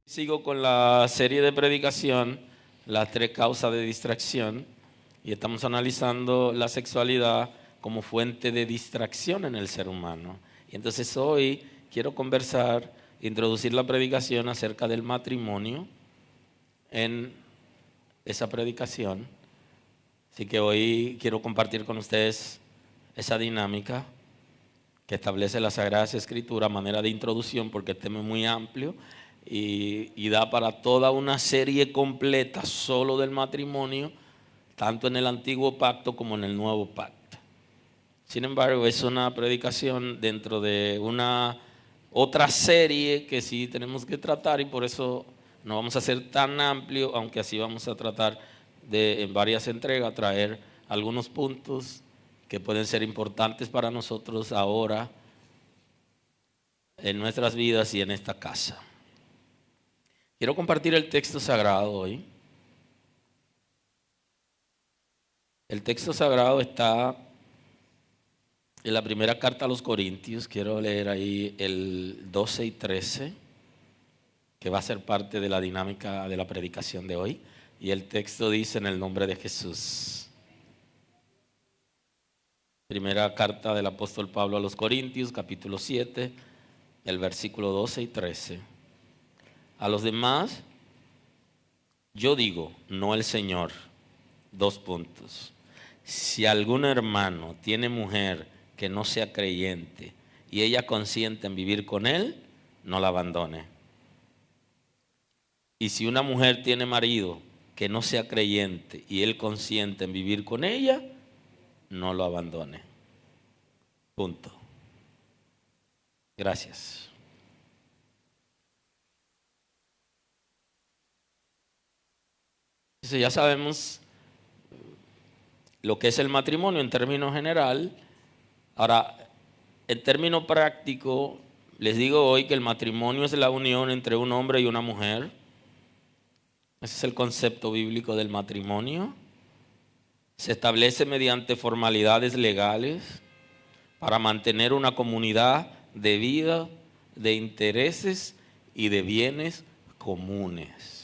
Sigo con la serie de predicación, las 3 causas de distracción, y estamos analizando la sexualidad como fuente de distracción en el ser humano. Y entonces hoy quiero introducir la predicación acerca del matrimonio en esa predicación. Así que hoy quiero compartir con ustedes esa dinámica que establece la Sagrada Escritura a manera de introducción, porque el tema es muy amplio y da para toda una serie completa solo del matrimonio, tanto en el Antiguo Pacto como en el Nuevo Pacto. Sin embargo, es una predicación dentro de una otra serie que sí tenemos que tratar, y por eso no vamos a ser tan amplio, aunque así vamos a tratar de en varias entregas traer algunos puntos que pueden ser importantes para nosotros ahora en nuestras vidas y en esta casa. Quiero compartir el texto sagrado hoy. El texto sagrado está en la primera carta a los Corintios. Quiero leer ahí el 12 y 13, que va a ser parte de la dinámica de la predicación de hoy. Y el texto dice: en el nombre de Jesús. Primera carta del apóstol Pablo a los Corintios, capítulo 7, el versículo 12 y 13. A los demás, yo digo, no el Señor. 2 puntos. Si algún hermano tiene mujer que no sea creyente y ella consiente en vivir con él, no la abandone. Y si una mujer tiene marido que no sea creyente y él consiente en vivir con ella, no lo abandone. Punto. Gracias. Entonces ya sabemos lo que es el matrimonio en términos general. Ahora, en términos prácticos, les digo hoy que el matrimonio es la unión entre un hombre y una mujer. Ese es el concepto bíblico del matrimonio. Se establece mediante formalidades legales para mantener una comunidad de vida, de intereses y de bienes comunes.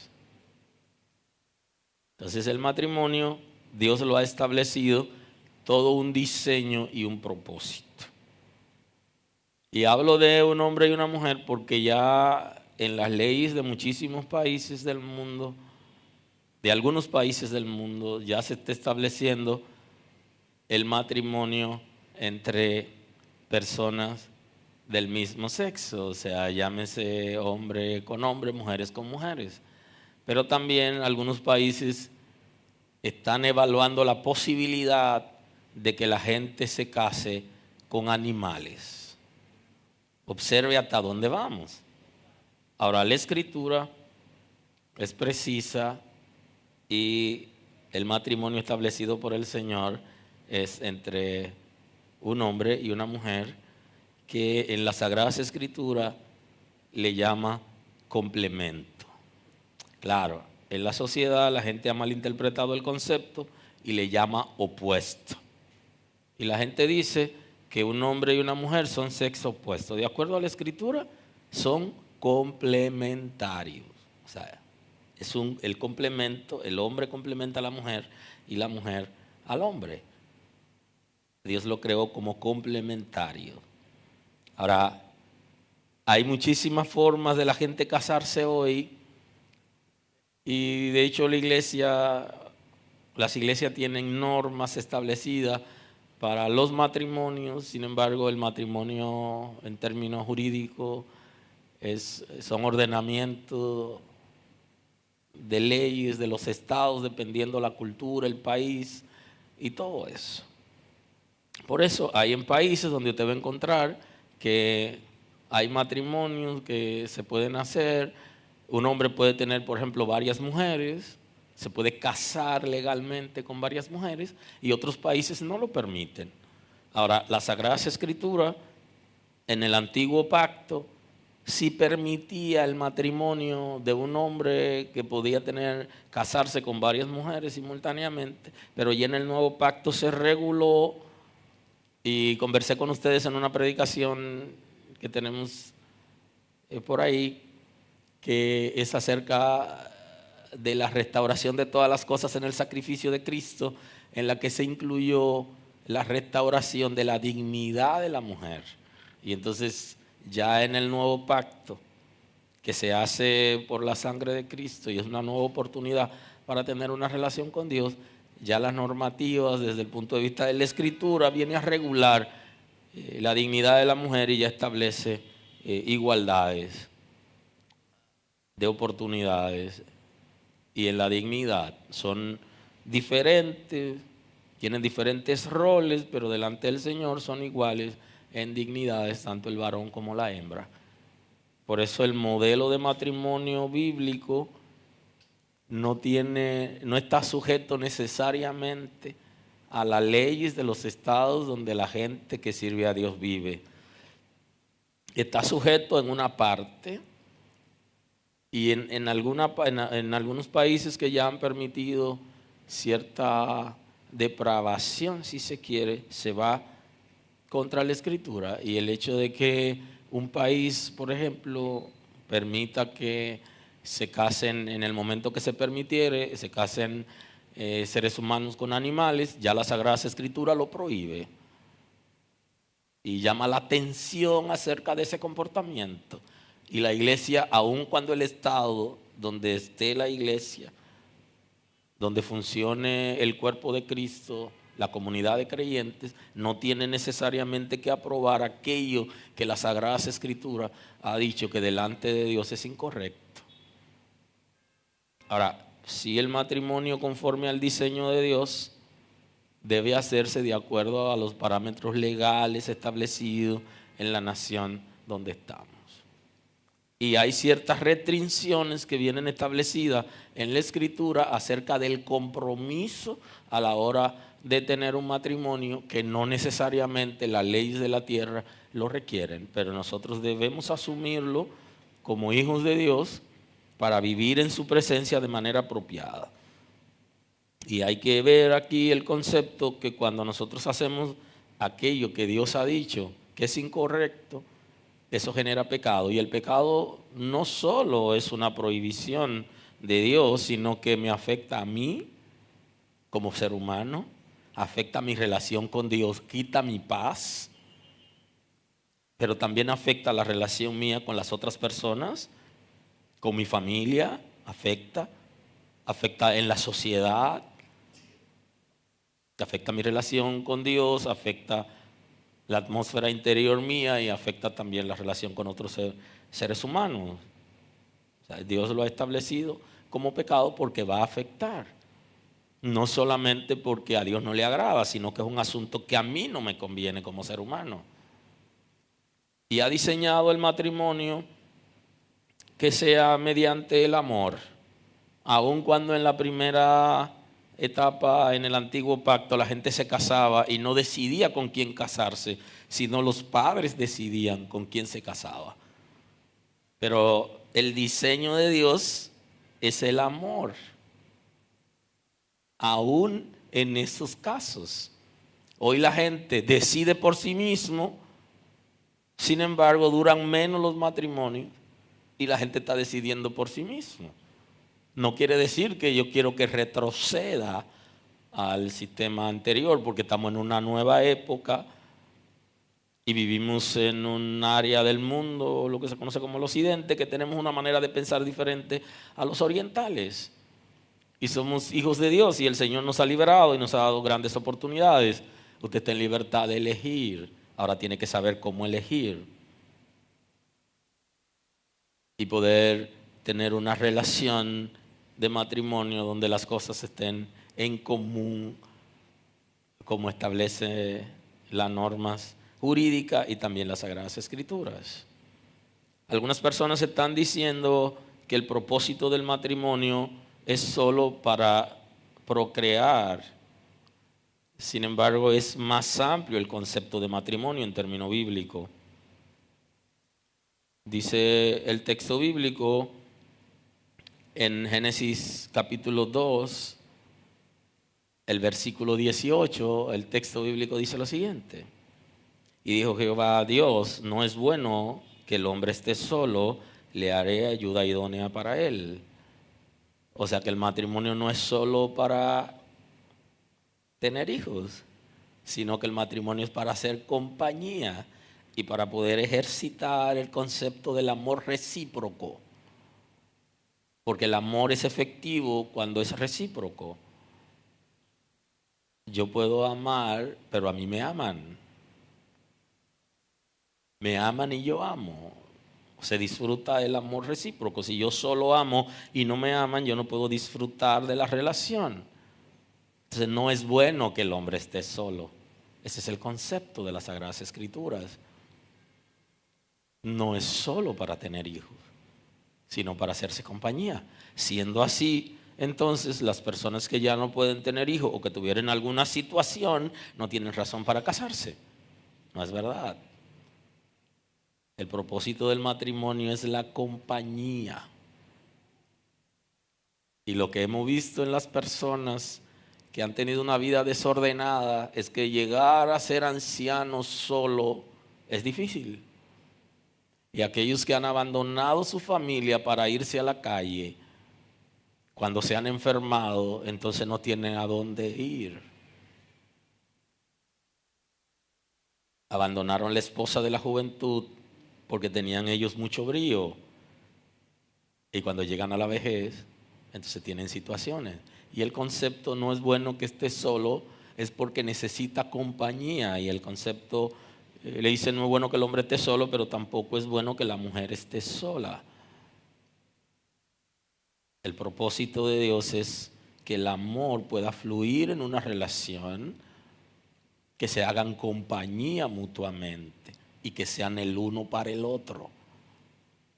Entonces el matrimonio, Dios lo ha establecido todo un diseño y un propósito. Y hablo de un hombre y una mujer porque ya en las leyes de muchísimos países del mundo, de algunos países del mundo, ya se está estableciendo el matrimonio entre personas del mismo sexo, o sea, llámese hombre con hombre, mujeres con mujeres. Pero también algunos países están evaluando la posibilidad de que la gente se case con animales. Observe hasta dónde vamos. Ahora, la Escritura es precisa y el matrimonio establecido por el Señor es entre un hombre y una mujer, que en las Sagradas Escrituras le llama complemento. Claro, en la sociedad la gente ha malinterpretado el concepto y le llama opuesto. Y la gente dice que un hombre y una mujer son sexo opuesto. De acuerdo a la Escritura, son complementarios. O sea, el complemento, el hombre complementa a la mujer y la mujer al hombre. Dios lo creó como complementario. Ahora, hay muchísimas formas de la gente casarse hoy y de hecho las iglesias tienen normas establecidas para los matrimonios. Sin embargo, el matrimonio en términos jurídicos son ordenamientos de leyes de los estados, dependiendo la cultura, el país y todo eso. Por eso hay en países donde usted va a encontrar que hay matrimonios que se pueden hacer. Un hombre puede tener, por ejemplo, varias mujeres, se puede casar legalmente con varias mujeres y otros países no lo permiten. Ahora, la Sagrada Escritura en el Antiguo Pacto sí permitía el matrimonio de un hombre que podía casarse con varias mujeres simultáneamente, pero ya en el Nuevo Pacto se reguló. Y conversé con ustedes en una predicación que tenemos por ahí, que es acerca de la restauración de todas las cosas en el sacrificio de Cristo, en la que se incluyó la restauración de la dignidad de la mujer. Y entonces ya en el nuevo pacto, que se hace por la sangre de Cristo y es una nueva oportunidad para tener una relación con Dios, ya las normativas desde el punto de vista de la Escritura viene a regular la dignidad de la mujer y ya establece igualdades de oportunidades. Y en la dignidad son diferentes, tienen diferentes roles, pero delante del Señor son iguales en dignidades, tanto el varón como la hembra. Por eso el modelo de matrimonio bíblico no está sujeto necesariamente a las leyes de los estados donde la gente que sirve a Dios vive. Está sujeto en una parte y en algunos países que ya han permitido cierta depravación, si se quiere, se va contra la Escritura. Y el hecho de que un país, por ejemplo, permita que se casen en el momento que se permitiere, se casen seres humanos con animales, ya la Sagrada Escritura lo prohíbe. Y llama la atención acerca de ese comportamiento. Y la iglesia, aun cuando el Estado, donde esté la iglesia, donde funcione el cuerpo de Cristo, la comunidad de creyentes, no tiene necesariamente que aprobar aquello que la Sagrada Escritura ha dicho que delante de Dios es incorrecto. Ahora, si el matrimonio conforme al diseño de Dios debe hacerse de acuerdo a los parámetros legales establecidos en la nación donde estamos. Y hay ciertas restricciones que vienen establecidas en la Escritura acerca del compromiso a la hora de tener un matrimonio, que no necesariamente las leyes de la tierra lo requieren, pero nosotros debemos asumirlo como hijos de Dios para vivir en su presencia de manera apropiada. Y hay que ver aquí el concepto que cuando nosotros hacemos aquello que Dios ha dicho que es incorrecto, eso genera pecado. Y el pecado no solo es una prohibición de Dios, sino que me afecta a mí como ser humano, afecta mi relación con Dios, quita mi paz, pero también afecta la relación mía con las otras personas, con mi familia, afecta en la sociedad, afecta mi relación con Dios, afecta la atmósfera interior mía y afecta también la relación con otros seres humanos. O sea, Dios lo ha establecido como pecado porque va a afectar. No solamente porque a Dios no le agrada, sino que es un asunto que a mí no me conviene como ser humano. Y ha diseñado el matrimonio que sea mediante el amor, aun cuando en la primera etapa en el antiguo pacto la gente se casaba y no decidía con quién casarse, sino los padres decidían con quién se casaba. Pero el diseño de Dios es el amor, aún en esos casos. Hoy la gente decide por sí mismo, sin embargo duran menos los matrimonios y la gente está decidiendo por sí mismo. No quiere decir que yo quiero que retroceda al sistema anterior, porque estamos en una nueva época y vivimos en un área del mundo, lo que se conoce como el occidente, que tenemos una manera de pensar diferente a los orientales. Y somos hijos de Dios y el Señor nos ha liberado y nos ha dado grandes oportunidades. Usted está en libertad de elegir. Ahora tiene que saber cómo elegir y poder tener una relación de matrimonio donde las cosas estén en común, como establece las normas jurídicas y también las Sagradas Escrituras. Algunas personas están diciendo que el propósito del matrimonio es solo para procrear. Sin embargo, es más amplio el concepto de matrimonio en término bíblico. Dice el texto bíblico en Génesis capítulo 2, el versículo 18, el texto bíblico dice lo siguiente. Y dijo Jehová a Dios, no es bueno que el hombre esté solo, le haré ayuda idónea para él. O sea que el matrimonio no es solo para tener hijos, sino que el matrimonio es para hacer compañía y para poder ejercitar el concepto del amor recíproco. Porque el amor es efectivo cuando es recíproco. Yo puedo amar, pero a mí me aman. Me aman y yo amo. Se disfruta el amor recíproco. Si yo solo amo y no me aman, yo no puedo disfrutar de la relación. Entonces no es bueno que el hombre esté solo. Ese es el concepto de las Sagradas Escrituras. No es solo para tener hijos, sino para hacerse compañía. Siendo así, entonces las personas que ya no pueden tener hijos o que tuvieran alguna situación no tienen razón para casarse. No es verdad. El propósito del matrimonio es la compañía. Y lo que hemos visto en las personas que han tenido una vida desordenada es que llegar a ser ancianos solo es difícil. Y aquellos que han abandonado su familia para irse a la calle, cuando se han enfermado, entonces no tienen a dónde ir. Abandonaron la esposa de la juventud porque tenían ellos mucho brío. Y cuando llegan a la vejez, entonces tienen situaciones. Y el concepto no es bueno que esté solo, es porque necesita compañía. Y el concepto le dice no es bueno que el hombre esté solo, pero tampoco es bueno que la mujer esté sola. El propósito de Dios es que el amor pueda fluir en una relación, que se hagan compañía mutuamente y que sean el uno para el otro.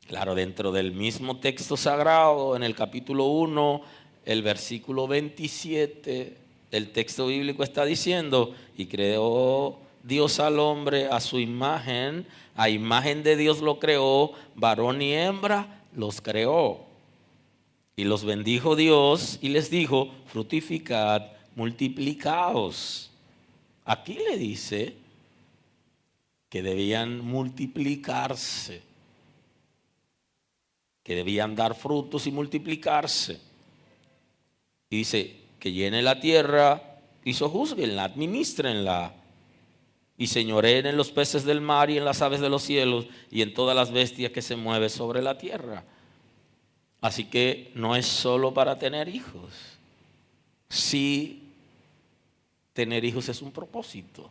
Claro, dentro del mismo texto sagrado, en el capítulo 1, el versículo 27, el texto bíblico está diciendo, y creó Dios al hombre a su imagen, a imagen de Dios lo creó, varón y hembra los creó. Y los bendijo Dios y les dijo, fructificad, multiplicaos. Aquí le dice que debían multiplicarse, que debían dar frutos y multiplicarse. Y dice que llene la tierra y sojúzguenla, administrenla y señoreen en los peces del mar y en las aves de los cielos y en todas las bestias que se mueven sobre la tierra. Así que no es solo para tener hijos. Sí, tener hijos es un propósito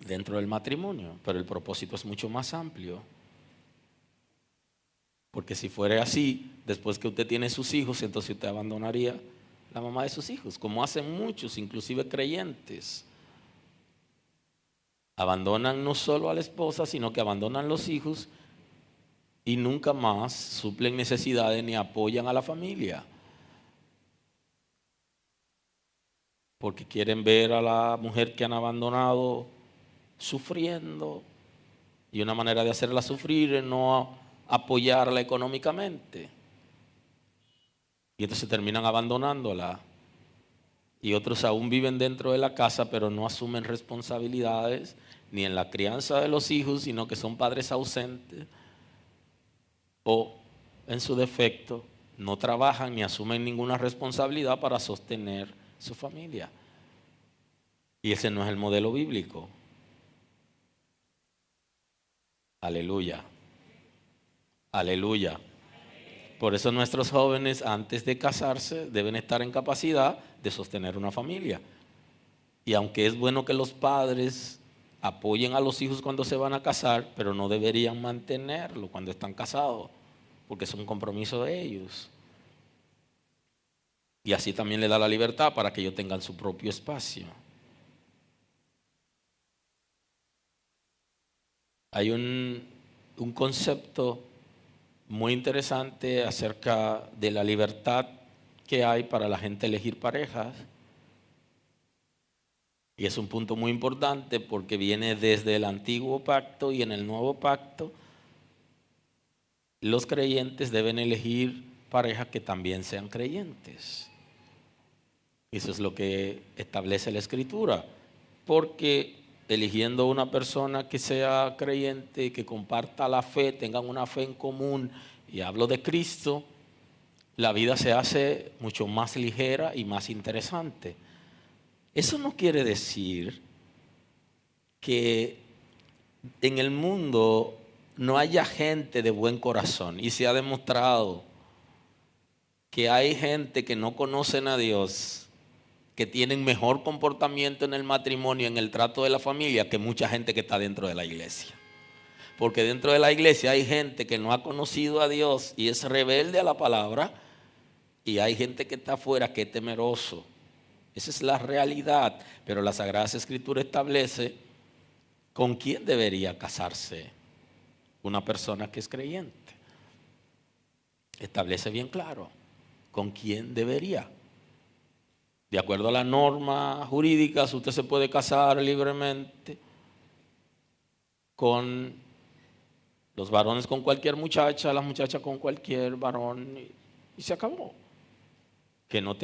dentro del matrimonio, pero el propósito es mucho más amplio. Porque si fuera así, después que usted tiene sus hijos, entonces usted abandonaría la mamá de sus hijos, como hacen muchos, inclusive creyentes. Abandonan no solo a la esposa, sino que abandonan los hijos y nunca más suplen necesidades ni apoyan a la familia. Porque quieren ver a la mujer que han abandonado sufriendo. Y una manera de hacerla sufrir es no apoyarla económicamente. Y entonces terminan abandonándola. Y otros aún viven dentro de la casa, pero no asumen responsabilidades ni en la crianza de los hijos, sino que son padres ausentes o, en su defecto, no trabajan ni asumen ninguna responsabilidad para sostener su familia. Y ese no es el modelo bíblico. Aleluya. Aleluya. Por eso nuestros jóvenes, antes de casarse, deben estar en capacidad de sostener una familia. Y aunque es bueno que los padres apoyen a los hijos cuando se van a casar, pero no deberían mantenerlo cuando están casados, porque es un compromiso de ellos. Y así también le da la libertad para que ellos tengan su propio espacio. Hay un concepto muy interesante acerca de la libertad que hay para la gente elegir parejas. Y es un punto muy importante porque viene desde el antiguo pacto, y en el nuevo pacto los creyentes deben elegir parejas que también sean creyentes. Eso es lo que establece la Escritura, porque eligiendo una persona que sea creyente, que comparta la fe, tengan una fe en común, y hablo de Cristo, la vida se hace mucho más ligera y más interesante. Eso no quiere decir que en el mundo no haya gente de buen corazón, y se ha demostrado que hay gente que no conocen a Dios, que tienen mejor comportamiento en el matrimonio, en el trato de la familia, que mucha gente que está dentro de la iglesia. Porque dentro de la iglesia hay gente que no ha conocido a Dios y es rebelde a la palabra, y hay gente que está afuera que es temeroso. Esa es la realidad. Pero la Sagrada Escritura establece con quién debería casarse una persona que es creyente. Establece bien claro con quién debería. De acuerdo a la norma jurídica, usted se puede casar libremente con los varones con cualquier muchacha, las muchachas con cualquier varón, y se acabó. Que no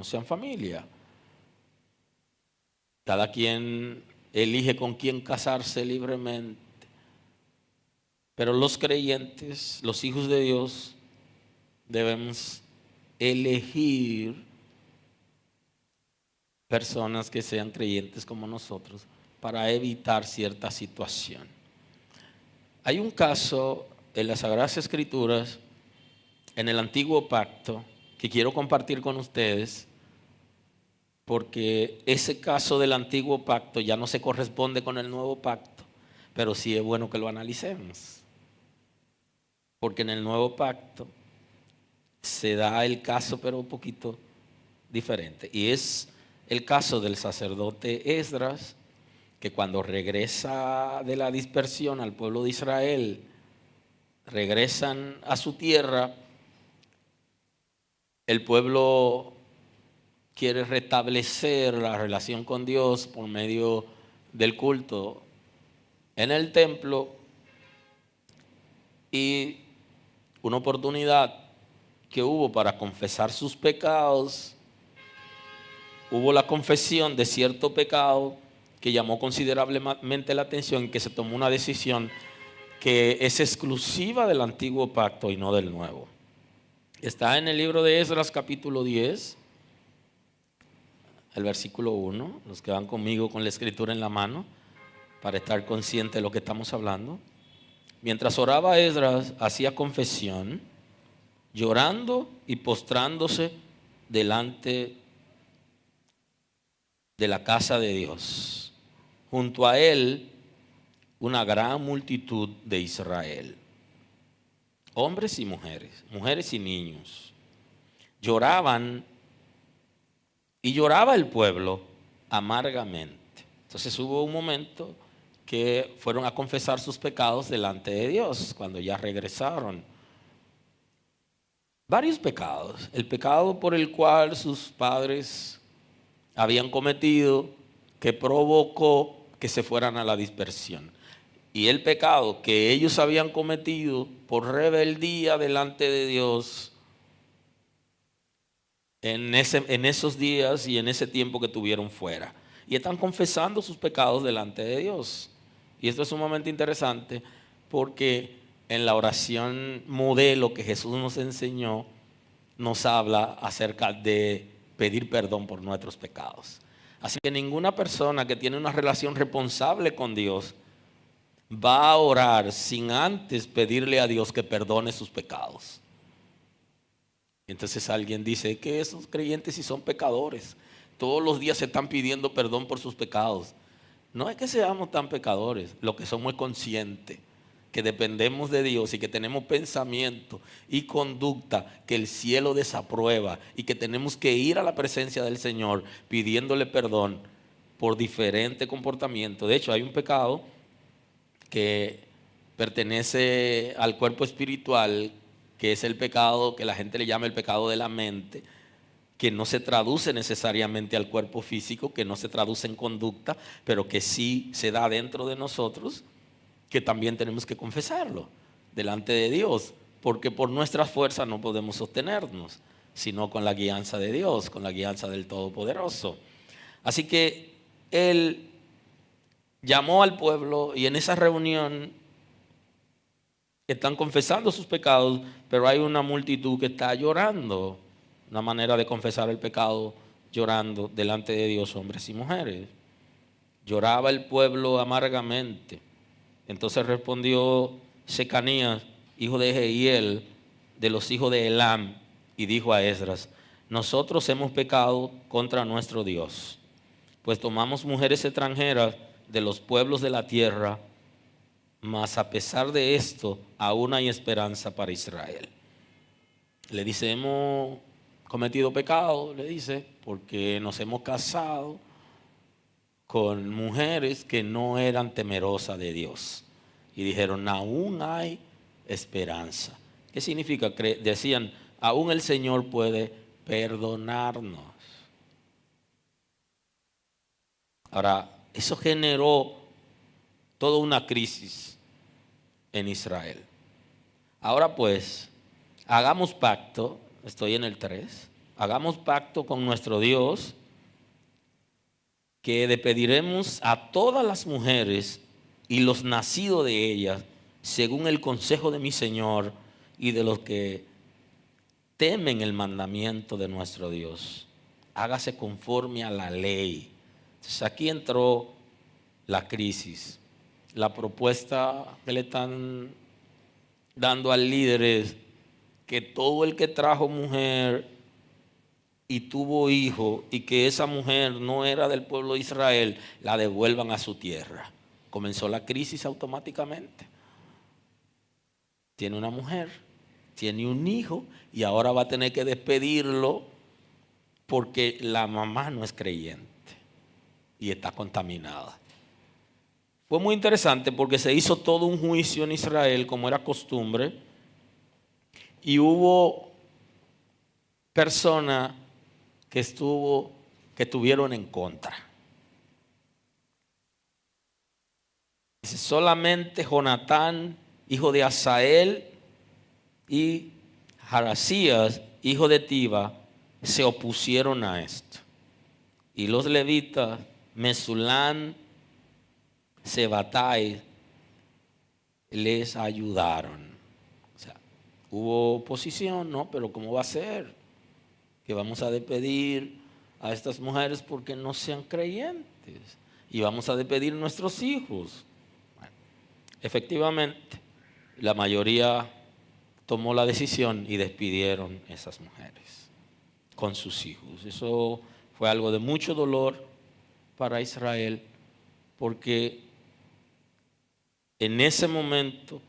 sean familia. Cada quien elige con quién casarse libremente. Pero los creyentes, los hijos de Dios, debemos elegir personas que sean creyentes como nosotros para evitar cierta situación. Hay un caso en las Sagradas Escrituras, en el Antiguo Pacto, que quiero compartir con ustedes, porque ese caso del Antiguo Pacto ya no se corresponde con el Nuevo Pacto, pero sí es bueno que lo analicemos. Porque en el Nuevo Pacto se da el caso, pero un poquito diferente. Y es el caso del sacerdote Esdras, que cuando regresa de la dispersión al pueblo de Israel, regresan a su tierra, el pueblo quiere restablecer la relación con Dios por medio del culto en el templo, y una oportunidad que hubo para confesar sus pecados, hubo la confesión de cierto pecado que llamó considerablemente la atención, y que se tomó una decisión que es exclusiva del Antiguo Pacto y no del Nuevo. Está en el libro de Esdras capítulo 10, el versículo 1, los que van conmigo con la escritura en la mano, para estar conscientes de lo que estamos hablando. Mientras oraba Esdras, hacía confesión, llorando y postrándose delante de la casa de Dios. Junto a él, una gran multitud de Israel, hombres y mujeres, mujeres y niños. Lloraban, y lloraba el pueblo amargamente. Entonces hubo un momento que fueron a confesar sus pecados delante de Dios cuando ya regresaron. Varios pecados. El pecado por el cual sus padres habían cometido, que provocó que se fueran a la dispersión. y el pecado que ellos habían cometido por rebeldía delante de Dios en esos días y en ese tiempo que tuvieron fuera. Y están confesando sus pecados delante de Dios. Y esto es sumamente interesante porque en la oración modelo que Jesús nos enseñó, nos habla acerca de pedir perdón por nuestros pecados. Así que ninguna persona que tiene una relación responsable con Dios va a orar sin antes pedirle a Dios que perdone sus pecados. Entonces alguien dice que esos creyentes sí son pecadores. Todos los días se están pidiendo perdón por sus pecados. No es que seamos tan pecadores, lo que somos es conscientes que dependemos de Dios y que tenemos pensamiento y conducta que el cielo desaprueba y que tenemos que ir a la presencia del Señor pidiéndole perdón por diferente comportamiento. De hecho, hay un pecado que pertenece al cuerpo espiritual, que es el pecado que la gente le llama el pecado de la mente, que no se traduce necesariamente al cuerpo físico, que no se traduce en conducta, pero que sí se da dentro de nosotros, que también tenemos que confesarlo delante de Dios, porque por nuestras fuerzas no podemos sostenernos, sino con la guianza de Dios, con la guianza del Todopoderoso. Así que Él llamó al pueblo y en esa reunión están confesando sus pecados, pero hay una multitud que está llorando. Una manera de confesar el pecado llorando delante de Dios, hombres y mujeres. Lloraba el pueblo amargamente. Entonces respondió Secanías, hijo de Jehiel, de los hijos de Elam, y dijo a Esdras: nosotros hemos pecado contra nuestro Dios, pues tomamos mujeres extranjeras de los pueblos de la tierra, mas a pesar de esto, aún hay esperanza para Israel. Le dice, hemos cometido pecado, le dice, porque nos hemos casado con mujeres que no eran temerosas de Dios. Y dijeron, aún hay esperanza. ¿Qué significa? Decían, aún el Señor puede perdonarnos. Ahora, eso generó toda una crisis en Israel. Ahora pues, hagamos pacto, estoy en el 3, hagamos pacto con nuestro Dios, que despediremos a todas las mujeres y los nacidos de ellas, según el consejo de mi Señor y de los que temen el mandamiento de nuestro Dios. Hágase conforme a la ley. Entonces aquí entró la crisis. La propuesta que le están dando al líder es que todo el que trajo mujer y tuvo hijo y que esa mujer no era del pueblo de Israel, la devuelvan a su tierra. Comenzó la crisis automáticamente. Tiene una mujer, tiene un hijo y ahora va a tener que despedirlo porque la mamá no es creyente y está contaminada. Fue muy interesante porque se hizo todo un juicio en Israel como era costumbre y hubo personas que estuvieron en contra. Dice, solamente Jonatán, hijo de Asael, y Jarasías, hijo de Tiba, se opusieron a esto. Y los levitas, Mesulán, Sebatai, les ayudaron. O sea, hubo oposición, ¿no? Pero ¿cómo va a ser? Que vamos a despedir a estas mujeres porque no sean creyentes. Y vamos a despedir a nuestros hijos. Bueno, efectivamente, la mayoría tomó la decisión y despidieron a esas mujeres con sus hijos. Eso fue algo de mucho dolor para Israel porque en ese momento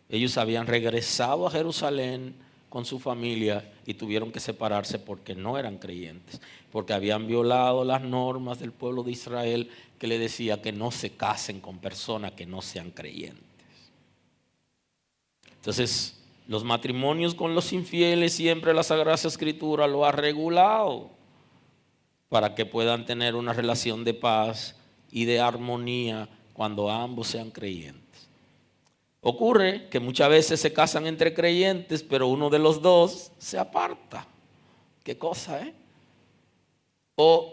ellos habían regresado a Jerusalén con su familia y tuvieron que separarse porque no eran creyentes, porque habían violado las normas del pueblo de Israel que le decía que no se casen con personas que no sean creyentes. Entonces, los matrimonios con los infieles siempre la Sagrada Escritura lo ha regulado para que puedan tener una relación de paz y de armonía cuando ambos sean creyentes. Ocurre que muchas veces se casan entre creyentes, pero uno de los dos se aparta. ¿Qué cosa, O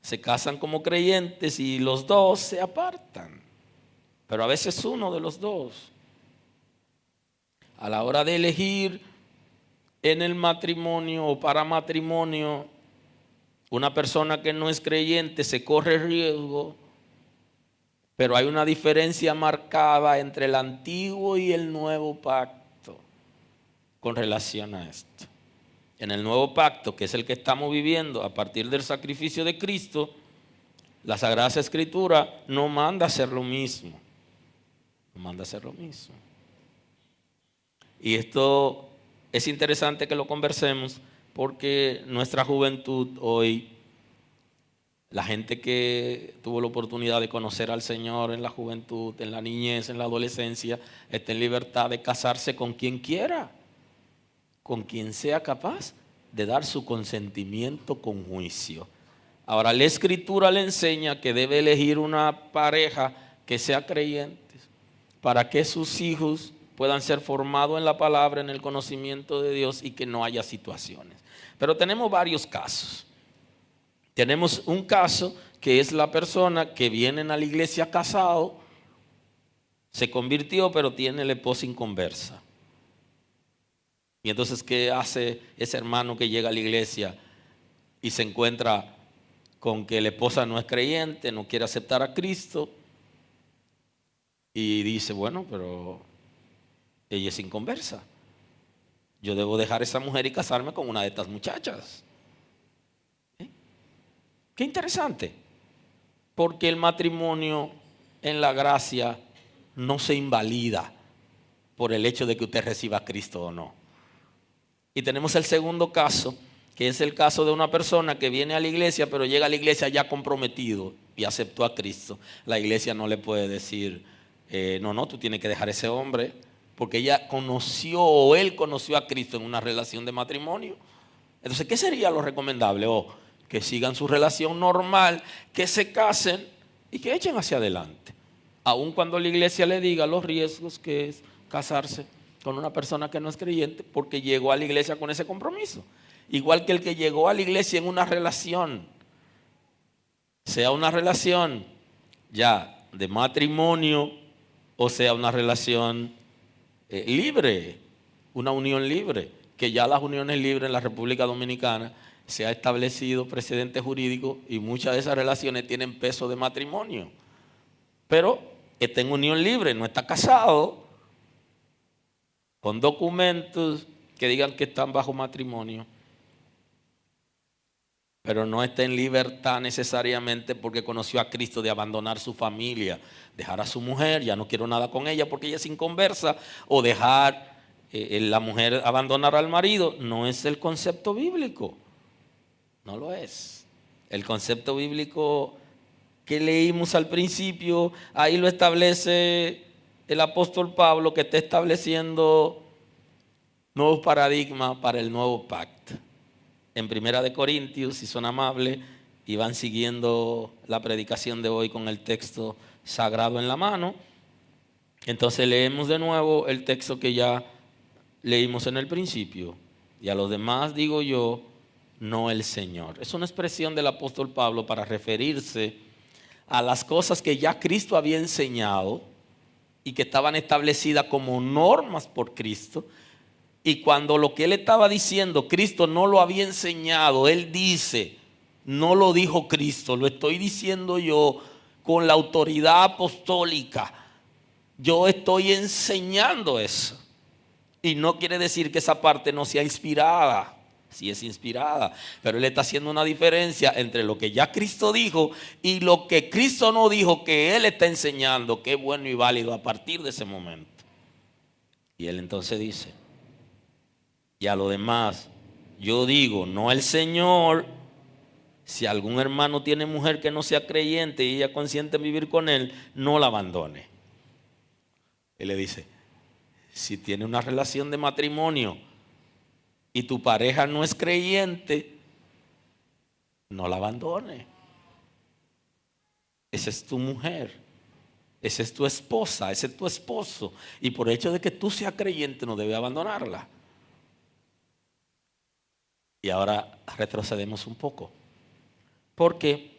se casan como creyentes y los dos se apartan, pero a veces uno de los dos. A la hora de elegir en el matrimonio o para matrimonio, una persona que no es creyente se corre riesgo, pero hay una diferencia marcada entre el antiguo y el nuevo pacto con relación a esto. En el nuevo pacto, que es el que estamos viviendo a partir del sacrificio de Cristo, la Sagrada Escritura no manda a hacer lo mismo. No manda a hacer lo mismo. Y esto es interesante que lo conversemos porque nuestra juventud hoy, la gente que tuvo la oportunidad de conocer al Señor en la juventud, en la niñez, en la adolescencia, está en libertad de casarse con quien quiera, con quien sea capaz de dar su consentimiento con juicio. Ahora, la Escritura le enseña que debe elegir una pareja que sea creyente para que sus hijos puedan ser formados en la palabra, en el conocimiento de Dios y que no haya situaciones. Pero tenemos varios casos. Tenemos un caso que es la persona que viene a la iglesia casado, se convirtió pero tiene la esposa inconversa. Y entonces, ¿qué hace ese hermano que llega a la iglesia y se encuentra con que la esposa no es creyente, no quiere aceptar a Cristo? Y dice, bueno, pero ella es inconversa. Yo debo dejar a esa mujer y casarme con una de estas muchachas. Qué interesante, porque el matrimonio en la gracia no se invalida por el hecho de que usted reciba a Cristo o no. Y tenemos el segundo caso, que es el caso de una persona que viene a la iglesia, pero llega a la iglesia ya comprometido y aceptó a Cristo. La iglesia no le puede decir, no, tú tienes que dejar a ese hombre, porque ella conoció o él conoció a Cristo en una relación de matrimonio. Entonces, ¿qué sería lo recomendable? Que sigan su relación normal, que se casen y que echen hacia adelante. Aun cuando la iglesia le diga los riesgos que es casarse con una persona que no es creyente, porque llegó a la iglesia con ese compromiso. Igual que el que llegó a la iglesia en una relación, sea una relación ya de matrimonio o sea una relación libre, una unión libre, que ya las uniones libres en la República Dominicana se ha establecido precedente jurídico y muchas de esas relaciones tienen peso de matrimonio. Pero está en unión libre, no está casado, con documentos que digan que están bajo matrimonio, pero no está en libertad necesariamente porque conoció a Cristo de abandonar su familia, dejar a su mujer, ya no quiero nada con ella porque ella es inconversa, o dejar la mujer abandonar al marido. No es el concepto bíblico. No lo es. El concepto bíblico que leímos al principio, ahí lo establece el apóstol Pablo, que está estableciendo nuevos paradigmas para el nuevo pacto. En Primera de Corintios, si son amables y van siguiendo la predicación de hoy con el texto sagrado en la mano, entonces leemos de nuevo el texto que ya leímos en el principio. Y a los demás digo yo, no el Señor. Es una expresión del apóstol Pablo para referirse a las cosas que ya Cristo había enseñado y que estaban establecidas como normas por Cristo. Y cuando lo que él estaba diciendo, Cristo no lo había enseñado, él dice, no lo dijo Cristo, lo estoy diciendo yo con la autoridad apostólica. Yo estoy enseñando eso. Y no quiere decir que esa parte no sea inspirada. Sí es inspirada, pero él está haciendo una diferencia entre lo que ya Cristo dijo y lo que Cristo no dijo, que él está enseñando, que es bueno y válido a partir de ese momento. Y él entonces dice, y a lo demás, yo digo, no el Señor, si algún hermano tiene mujer que no sea creyente y ella consiente en vivir con él, no la abandone. Él le dice, si tiene una relación de matrimonio y tu pareja no es creyente, no la abandone. Esa es tu mujer. Esa es tu esposa, ese es tu esposo. Y por el hecho de que tú seas creyente no debes abandonarla. Y ahora retrocedemos un poco. Porque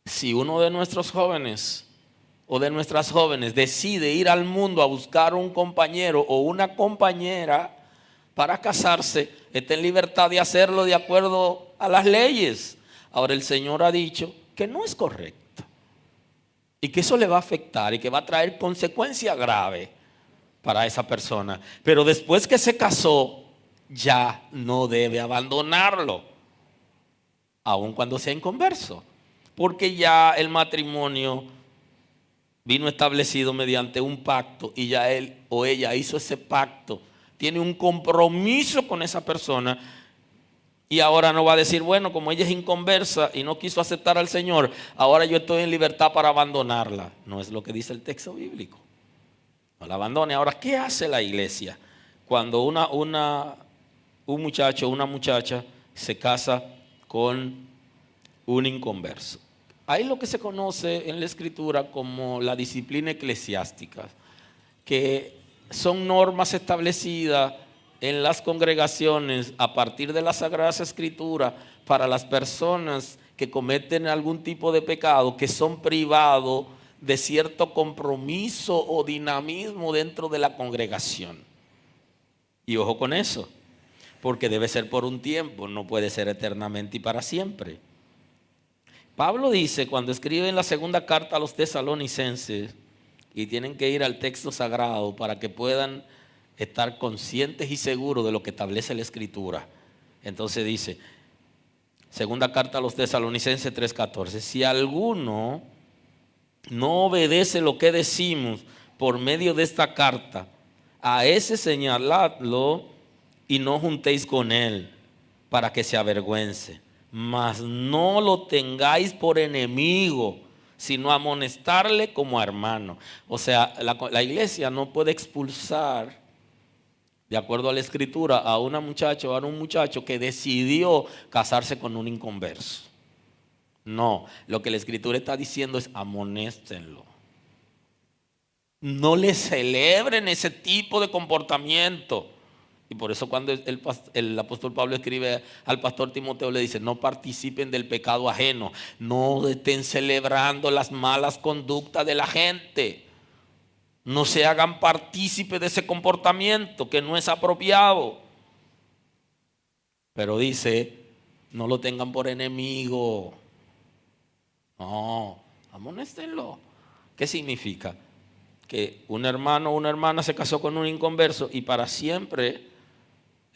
si uno de nuestros jóvenes o de nuestras jóvenes decide ir al mundo a buscar un compañero o una compañera para casarse, está en libertad de hacerlo de acuerdo a las leyes. Ahora el Señor ha dicho que no es correcto y que eso le va a afectar y que va a traer consecuencias graves para esa persona. Pero después que se casó, ya no debe abandonarlo, aun cuando sea inconverso, porque ya el matrimonio vino establecido mediante un pacto y ya él o ella hizo ese pacto, tiene un compromiso con esa persona. Y ahora no va a decir, bueno, como ella es inconversa y no quiso aceptar al Señor, ahora yo estoy en libertad para abandonarla. No es lo que dice el texto bíblico. No la abandone. Ahora, ¿qué hace la iglesia cuando un muchacho o una muchacha se casa con un inconverso? Hay lo que se conoce en la Escritura como la disciplina eclesiástica, que son normas establecidas en las congregaciones a partir de las Sagradas Escrituras para las personas que cometen algún tipo de pecado, que son privados de cierto compromiso o dinamismo dentro de la congregación. Y ojo con eso, porque debe ser por un tiempo, no puede ser eternamente y para siempre. Pablo dice, cuando escribe en la segunda carta a los tesalonicenses, y tienen que ir al texto sagrado para que puedan estar conscientes y seguros de lo que establece la Escritura. Entonces dice, segunda carta a los tesalonicenses 3:14, si alguno no obedece lo que decimos por medio de esta carta, a ese señaladlo y no juntéis con él para que se avergüence, mas no lo tengáis por enemigo, sino amonestarle como a hermano. O sea, la iglesia no puede expulsar, de acuerdo a la Escritura, a una muchacha o a un muchacho que decidió casarse con un inconverso. No, lo que la Escritura está diciendo es amonéstenlo. No le celebren ese tipo de comportamiento. Y por eso cuando el apóstol Pablo escribe al pastor Timoteo le dice, no participen del pecado ajeno, no estén celebrando las malas conductas de la gente, no se hagan partícipes de ese comportamiento que no es apropiado. Pero dice, no lo tengan por enemigo. No, amonéstenlo. ¿Qué significa? Que un hermano o una hermana se casó con un inconverso y para siempre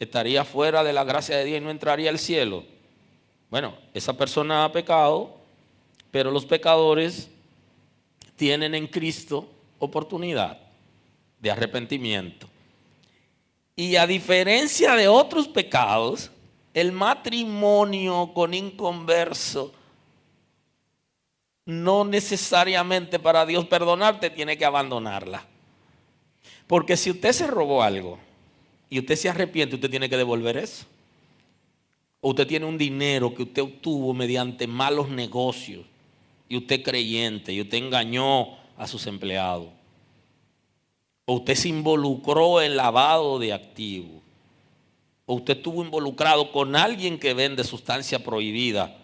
estaría fuera de la gracia de Dios y no entraría al cielo. Bueno, esa persona ha pecado, pero los pecadores tienen en Cristo oportunidad de arrepentimiento. Y a diferencia de otros pecados, el matrimonio con inconverso no necesariamente para Dios perdonarte tiene que abandonarla. Porque si usted se robó algo y usted se arrepiente, usted tiene que devolver eso. O usted tiene un dinero que usted obtuvo mediante malos negocios y usted es creyente y usted engañó a sus empleados. O usted se involucró en lavado de activos. O usted estuvo involucrado con alguien que vende sustancia prohibida,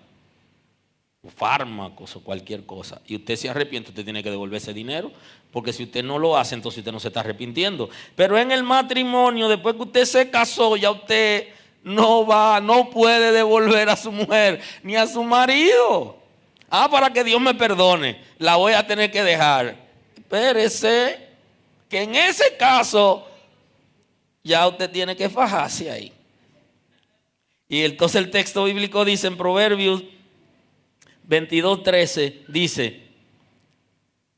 o fármacos o cualquier cosa, y usted se arrepiente, usted tiene que devolver ese dinero, porque si usted no lo hace, entonces usted no se está arrepintiendo. Pero en el matrimonio, después que usted se casó, ya usted no puede devolver a su mujer ni a su marido. Para que Dios me perdone, la voy a tener que dejar. Espérese, que en ese caso ya usted tiene que fajarse ahí. Y entonces el texto bíblico dice en Proverbios 22:13, dice,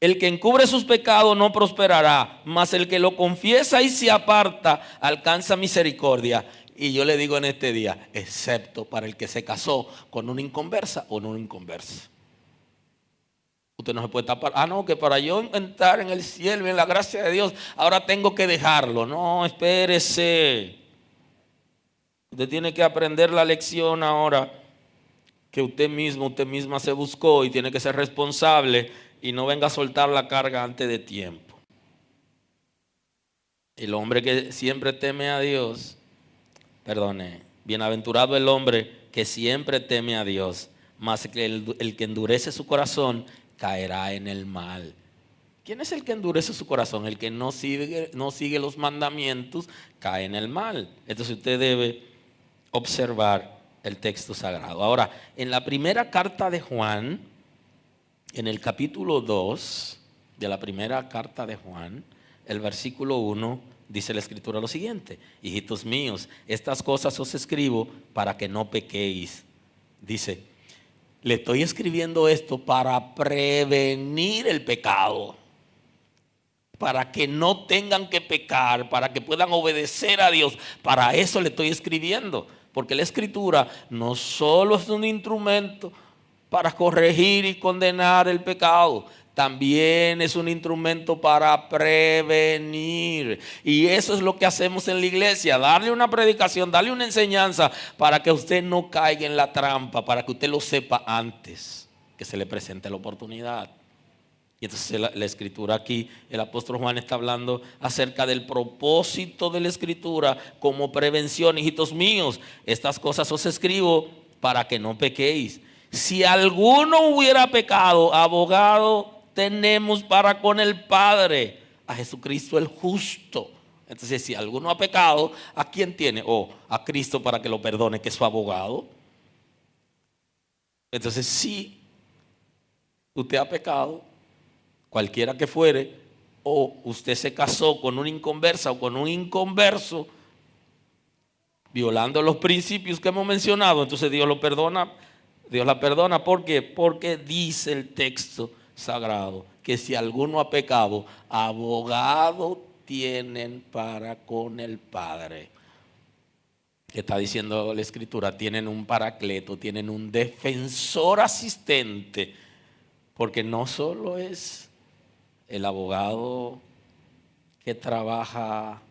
el que encubre sus pecados no prosperará, mas el que lo confiesa y se aparta alcanza misericordia. Y yo le digo en este día, excepto para el que se casó con una inconversa o no un inconverso. Usted no se puede tapar. No, que para yo entrar en el cielo y en la gracia de Dios, ahora tengo que dejarlo. No, espérese. Usted tiene que aprender la lección ahora que usted mismo, usted misma se buscó y tiene que ser responsable y no venga a soltar la carga antes de tiempo. El hombre que siempre teme a Dios, bienaventurado el hombre que siempre teme a Dios, mas que el que endurece su corazón caerá en el mal. ¿Quién es el que endurece su corazón? El que no sigue los mandamientos cae en el mal. Entonces usted debe observar el texto sagrado. Ahora, en la primera carta de Juan, en el capítulo 2 de la primera carta de Juan, el versículo 1, dice la Escritura lo siguiente: hijitos míos, estas cosas os escribo para que no pequéis. Dice, le estoy escribiendo esto para prevenir el pecado, para que no tengan que pecar, para que puedan obedecer a Dios. Para eso le estoy escribiendo, porque la Escritura no solo es un instrumento para corregir y condenar el pecado, también es un instrumento para prevenir. Y eso es lo que hacemos en la iglesia: darle una predicación, darle una enseñanza para que usted no caiga en la trampa, para que usted lo sepa antes que se le presente la oportunidad. Y entonces la Escritura aquí, el apóstol Juan está hablando acerca del propósito de la Escritura como prevención. Hijitos míos, estas cosas os escribo para que no pequéis. Si alguno hubiera pecado, abogado tenemos para con el Padre, a Jesucristo el justo. Entonces, si alguno ha pecado, ¿a quién tiene? A Cristo para que lo perdone, que es su abogado. Entonces, si usted ha pecado, cualquiera que fuere, o usted se casó con una inconversa o con un inconverso, violando los principios que hemos mencionado, entonces Dios lo perdona. Dios la perdona. ¿Por qué? Porque dice el texto sagrado que si alguno ha pecado, abogado tienen para con el Padre. ¿Qué está diciendo la Escritura? Tienen un paracleto, tienen un defensor asistente, porque no solo es el abogado que trabaja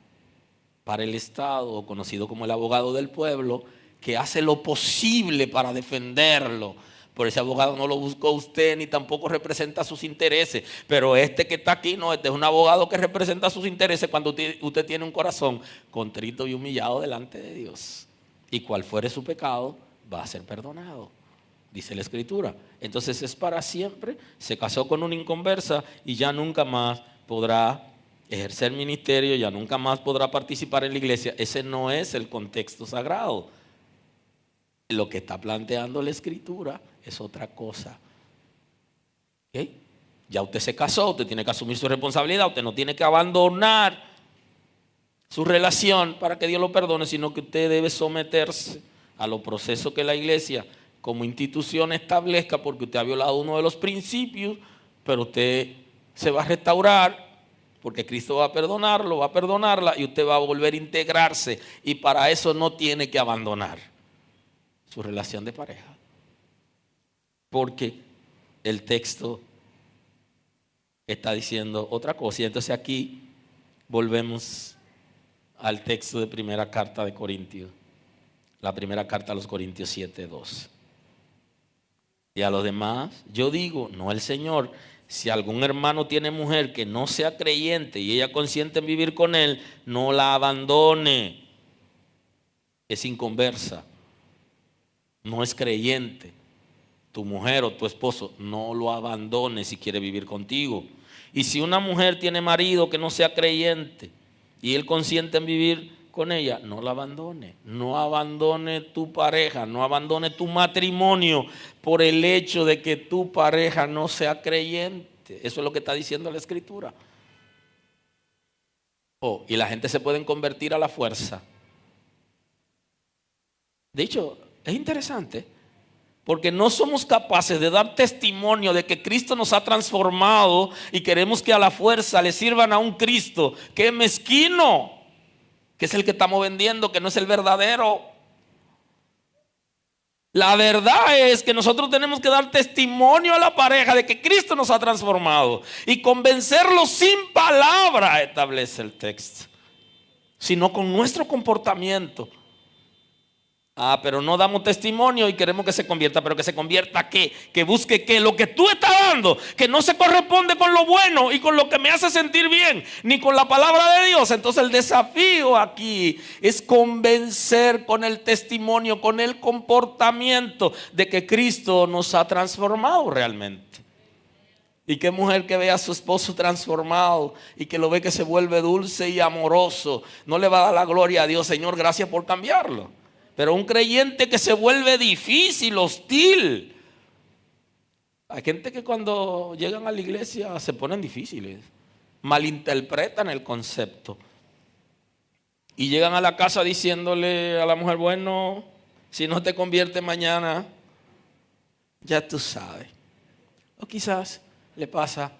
para el Estado, conocido como el abogado del pueblo, que hace lo posible para defenderlo. Por ese abogado no lo buscó usted, ni tampoco representa sus intereses. Pero este que está aquí, no, este es un abogado que representa sus intereses cuando usted tiene un corazón contrito y humillado delante de Dios. Y cual fuere su pecado, va a ser perdonado, dice la Escritura. Entonces es para siempre. Se casó con una inconversa y ya nunca más podrá ejercer ministerio, ya nunca más podrá participar en la iglesia. Ese no es el contexto sagrado. Lo que está planteando la Escritura es otra cosa. ¿Okay? Ya usted se casó, usted tiene que asumir su responsabilidad, usted no tiene que abandonar su relación para que Dios lo perdone, sino que usted debe someterse a los procesos que la iglesia como institución establezca, porque usted ha violado uno de los principios, pero usted se va a restaurar, porque Cristo va a perdonarlo, va a perdonarla, y usted va a volver a integrarse, y para eso no tiene que abandonar su relación de pareja, porque el texto está diciendo otra cosa. Y entonces aquí volvemos al texto de primera carta de Corintios, la primera carta a los Corintios 7:12. Y a los demás yo digo, no el Señor: si algún hermano tiene mujer que no sea creyente y ella consiente en vivir con él, no la abandone. Es inconversa, no es creyente. Tu mujer o tu esposo, no lo abandone si quiere vivir contigo. Y si una mujer tiene marido que no sea creyente y él consiente en vivir con ella, no la abandone. No abandone tu pareja, no abandone tu matrimonio por el hecho de que tu pareja no sea creyente. Eso es lo que está diciendo la Escritura. Y la gente se pueden convertir a la fuerza. De hecho, es interesante, porque no somos capaces de dar testimonio de que Cristo nos ha transformado y queremos que a la fuerza le sirvan a un Cristo que es mezquino, que es el que estamos vendiendo, que no es el verdadero. La verdad es que nosotros tenemos que dar testimonio a la pareja de que Cristo nos ha transformado y convencerlo sin palabra, establece el texto, sino con nuestro comportamiento. Ah, pero no damos testimonio y queremos que se convierta. ¿Pero que se convierta qué? Que busque qué. Lo que tú estás dando, que no se corresponde con lo bueno y con lo que me hace sentir bien, ni con la palabra de Dios. Entonces el desafío aquí es convencer con el testimonio, con el comportamiento, de que Cristo nos ha transformado realmente. Y qué mujer que ve a su esposo transformado y que lo ve que se vuelve dulce y amoroso, no le va a dar la gloria a Dios: Señor, gracias por cambiarlo. Pero un creyente que se vuelve difícil, hostil. Hay gente que cuando llegan a la iglesia se ponen difíciles, malinterpretan el concepto y llegan a la casa diciéndole a la mujer: bueno, si no te conviertes mañana, ya tú sabes. O quizás le pasa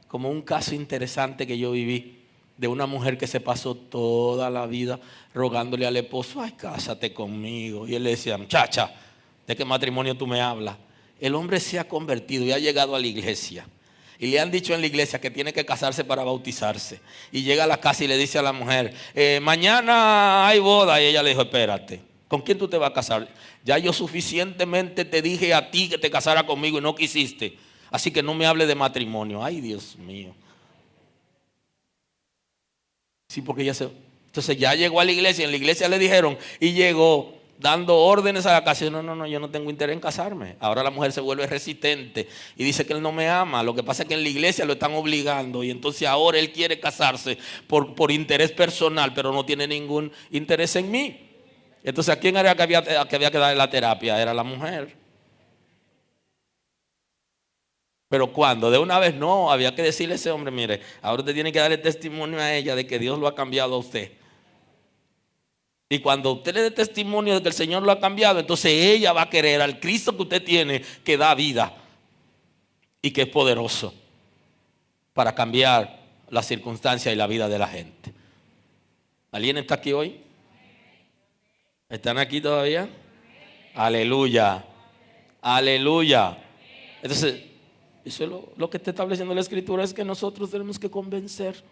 como un caso interesante que yo viví, de una mujer que se pasó toda la vida rogándole al esposo: ay, cásate conmigo. Y él le decía: muchacha, ¿de qué matrimonio tú me hablas? El hombre se ha convertido y ha llegado a la iglesia. Y le han dicho en la iglesia que tiene que casarse para bautizarse. Y llega a la casa y le dice a la mujer: mañana hay boda. Y ella le dijo: espérate, ¿con quién tú te vas a casar? Ya yo suficientemente te dije a ti que te casara conmigo y no quisiste. Así que no me hable de matrimonio. Ay, Dios mío. Sí, porque entonces ya llegó a la iglesia, en la iglesia le dijeron, y llegó dando órdenes a la casa. No, yo no tengo interés en casarme. Ahora la mujer se vuelve resistente y dice que él no me ama. Lo que pasa es que en la iglesia lo están obligando, y entonces ahora él quiere casarse por interés personal, pero no tiene ningún interés en mí. Entonces, ¿a quién era que había que darle la terapia? Era la mujer. Pero cuando de una vez no, había que decirle a ese hombre: mire, ahora usted tiene que darle testimonio a ella de que Dios lo ha cambiado a usted. Y cuando usted le dé testimonio de que el Señor lo ha cambiado, entonces ella va a querer al Cristo que usted tiene, que da vida y que es poderoso para cambiar las circunstancias y la vida de la gente. ¿Alguien está aquí hoy? ¿Están aquí todavía? Aleluya. Aleluya. Entonces, eso es lo que está estableciendo la Escritura, es que nosotros tenemos que convencer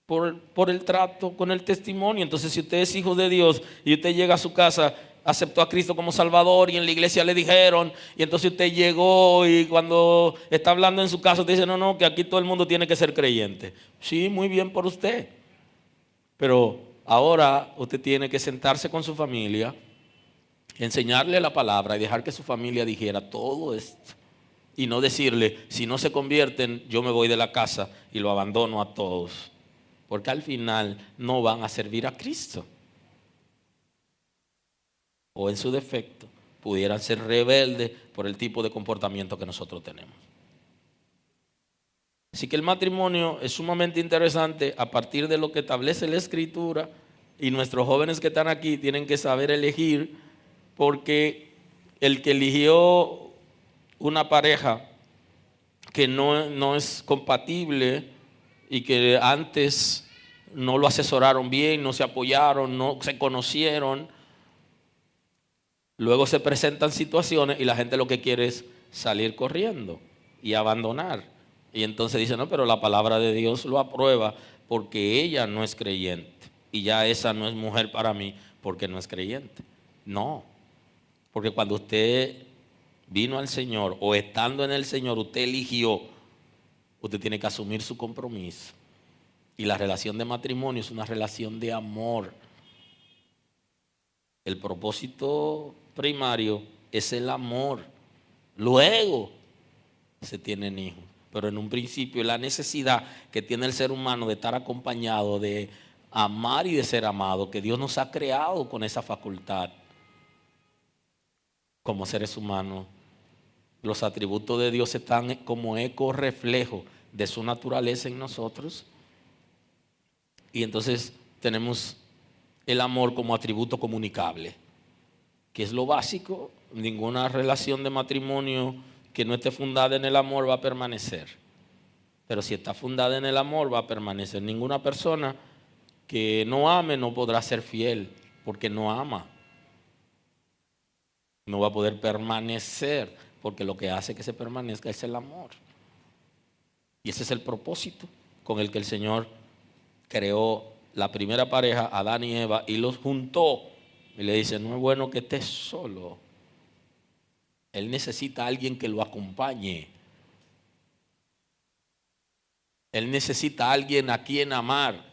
por el trato, con el testimonio. Entonces, si usted es hijo de Dios y usted llega a su casa, aceptó a Cristo como Salvador, y en la iglesia le dijeron, y entonces usted llegó y cuando está hablando en su casa usted dice: no, que aquí todo el mundo tiene que ser creyente. Sí, muy bien por usted, pero ahora usted tiene que sentarse con su familia, enseñarle la palabra y dejar que su familia dijera todo esto. Y no decirle: si no se convierten, yo me voy de la casa y lo abandono a todos. Porque al final no van a servir a Cristo. O en su defecto, pudieran ser rebeldes por el tipo de comportamiento que nosotros tenemos. Así que el matrimonio es sumamente interesante a partir de lo que establece la Escritura. Y nuestros jóvenes que están aquí tienen que saber elegir, porque el que eligió una pareja que no es compatible y que antes no lo asesoraron bien, no se apoyaron, no se conocieron, luego se presentan situaciones y la gente lo que quiere es salir corriendo y abandonar. Y entonces dice: no, pero la palabra de Dios lo aprueba porque ella no es creyente y ya esa no es mujer para mí porque no es creyente. No, porque cuando usted vino al Señor, o estando en el Señor, usted eligió, usted tiene que asumir su compromiso. Y la relación de matrimonio es una relación de amor. El propósito primario es el amor. Luego se tienen hijos, pero en un principio la necesidad que tiene el ser humano de estar acompañado, de amar y de ser amado, que Dios nos ha creado con esa facultad como seres humanos. Los atributos de Dios están como eco reflejo de su naturaleza en nosotros. Y entonces tenemos el amor como atributo comunicable, que es lo básico. Ninguna relación de matrimonio que no esté fundada en el amor va a permanecer. Pero si está fundada en el amor, va a permanecer. Ninguna persona que no ame no podrá ser fiel, porque no ama. No va a poder permanecer, porque lo que hace que se permanezca es el amor. Y ese es el propósito con el que el Señor creó la primera pareja, Adán y Eva, y los juntó y le dice, no es bueno que estés solo. Él necesita a alguien que lo acompañe. Él necesita a alguien a quien amar.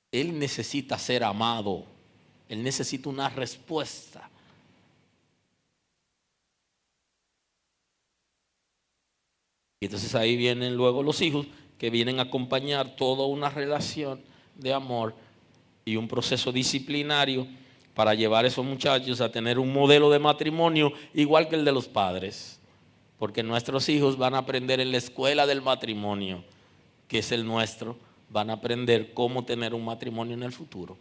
Él necesita ser amado. Él necesita una respuesta. Y entonces ahí vienen luego los hijos que vienen a acompañar toda una relación de amor y un proceso disciplinario para llevar a esos muchachos a tener un modelo de matrimonio igual que el de los padres. Porque nuestros hijos van a aprender en la escuela del matrimonio, que es el nuestro, van a aprender cómo tener un matrimonio en el futuro.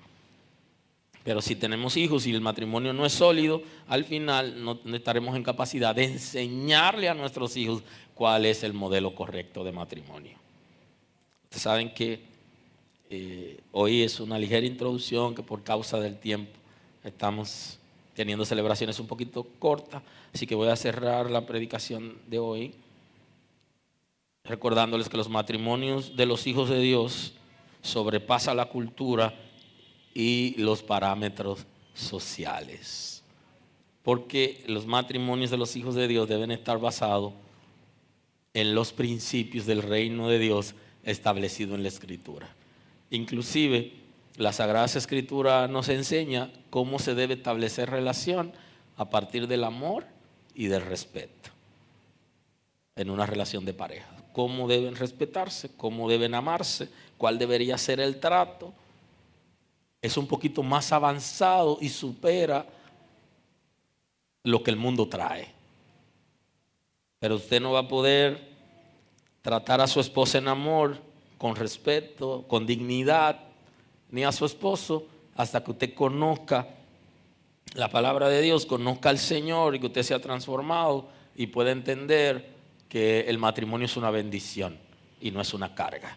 Pero si tenemos hijos y el matrimonio no es sólido, al final no estaremos en capacidad de enseñarle a nuestros hijos cuál es el modelo correcto de matrimonio. Ustedes saben que hoy es una ligera introducción, que por causa del tiempo estamos teniendo celebraciones un poquito cortas, así que voy a cerrar la predicación de hoy recordándoles que los matrimonios de los hijos de Dios sobrepasan la cultura y los parámetros sociales. Porque los matrimonios de los hijos de Dios deben estar basados en los principios del reino de Dios establecido en la Escritura. Inclusive, la Sagrada Escritura nos enseña cómo se debe establecer relación a partir del amor y del respeto en una relación de pareja. Cómo deben respetarse, cómo deben amarse, cuál debería ser el trato. Es un poquito más avanzado y supera lo que el mundo trae. Pero usted no va a poder tratar a su esposa en amor, con respeto, con dignidad, ni a su esposo, hasta que usted conozca la palabra de Dios, conozca al Señor y que usted sea transformado y pueda entender que el matrimonio es una bendición y no es una carga.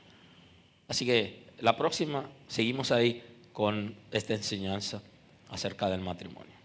Así que la próxima seguimos ahí con esta enseñanza acerca del matrimonio.